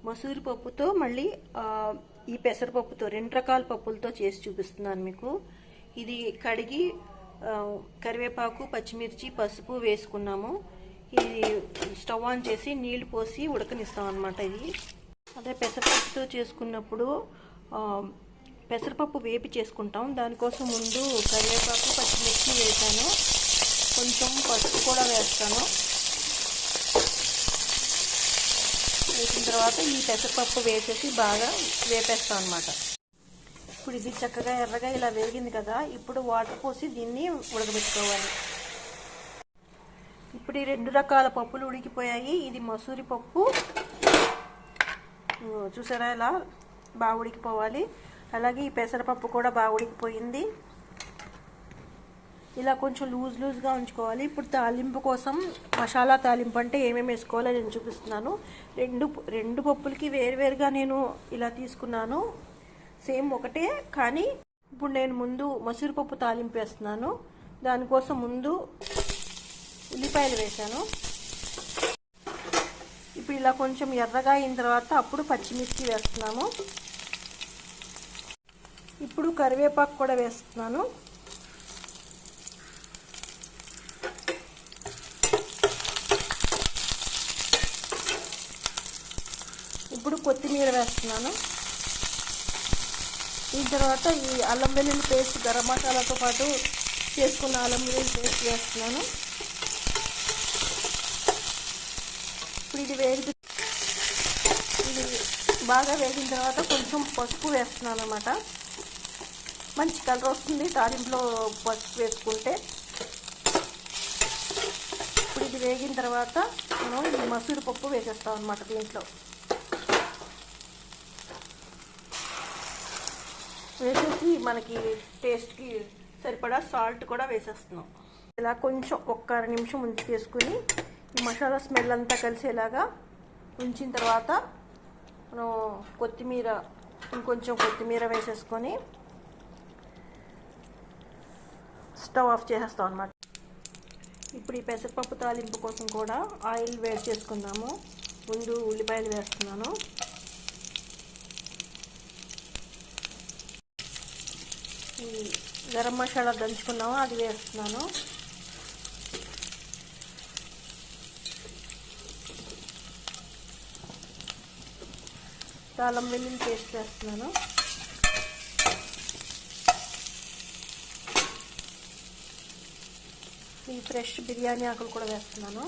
మసూరి పప్పుతో మళ్ళీ ఈ పెసరపప్పుతో 2 రకాల పప్పులతో చేసి చూపిస్తున్నాను మీకు. ఇది కడిగి కరివేపాకు, పచ్చిమిర్చి, పసుపు వేసుకున్నాము. ఇది స్టవ్ ఆన్ చేసి నీళ్లు పోసి ఉడకనిస్తాం అన్నమాట. ఇది అదే పెసరపప్పుతో చేసుకున్నప్పుడు పెసరపప్పు వేపి చేసుకుంటాం. దానికోసం ముందు కరివేపాకు, పచ్చిమిర్చి వేసాను, కొంచెం పసుపు కూడా వేస్తాను. వేసిన తర్వాత ఈ పెసరపప్పు వేసేసి బాగా వేపేస్తాం అన్నమాట. ఇప్పుడు ఇది చక్కగా ఎర్రగా ఇలా వేగింది కదా, ఇప్పుడు వాటర్ పోసి దీన్ని ఉడకబెట్టుకోవాలి. ఇప్పుడు ఈ 2 రకాల పప్పులు ఉడికిపోయాయి. ఇది మసూరి పప్పు చూసారా, ఇలా బాగా ఉడికిపోవాలి. అలాగే ఈ పెసరపప్పు కూడా బాగా ఉడికిపోయింది. ఇలా కొంచెం లూజ్గా ఉంచుకోవాలి. ఇప్పుడు తాలింపు కోసం మసాలా తాలింపు అంటే ఏమేమి వేసుకోవాలో నేను చూపిస్తున్నాను. రెండు పప్పులకి వేరువేరుగా నేను ఇలా తీసుకున్నాను. సేమ్ ఒకటే, కానీ ఇప్పుడు నేను ముందు మసూరి పప్పు తాలింపు వేస్తున్నాను. దానికోసం ముందు ఉల్లిపాయలు వేసాను. ఇప్పుడు ఇలా కొంచెం ఎర్రగా అయిన తర్వాత అప్పుడు పచ్చిమిర్చి వేస్తున్నాము. ఇప్పుడు కరివేపాకు కూడా వేస్తున్నాను. ఇప్పుడు కొత్తిమీర వేస్తున్నాను. దీని తర్వాత ఈ అల్లం వెల్లుల్లి పేస్ట్, గరం మసాలాతో పాటు చేసుకున్న అల్లం వెల్లుల్లి పేస్ట్ వేస్తున్నాను. ఇప్పుడు ఇది బాగా వేగిన తర్వాత కొంచెం పసుపు వేస్తున్నాను అన్నమాట. మంచి కలర్ వస్తుంది తాలింపులో పసుపు వేసుకుంటే. ఇప్పుడు ఇది వేగిన తర్వాత మనం ఈ మసూరి పప్పు వేసేస్తాం అన్నమాట. దీంట్లో వేసేసి మనకి టేస్ట్కి సరిపడా సాల్ట్ కూడా వేసేస్తున్నాం. ఇలా కొంచెం 1 నిమిషం ఉంచి చేసుకుని ఈ మసాలా స్మెల్ అంతా కలిసేలాగా ఉంచిన తర్వాత మనం ఇంకొంచెం కొత్తిమీర వేసేసుకొని స్టవ్ ఆఫ్ చేసేస్తాం అన్నమాట. ఇప్పుడు ఈ పెసరపప్పు తాలింపు కోసం కూడా ఆయిల్ వేడి చేసుకుందాము. ముందు ఉల్లిపాయలు వేస్తున్నాను. ఈ గరం మసాలా దంచుకున్నాము, అది వేస్తున్నాను. అల్లం వెల్లుల్లి పేస్ట్ వేస్తున్నాను. ఈ ఫ్రెష్ బిర్యానీ ఆకులు కూడా వేస్తున్నాను.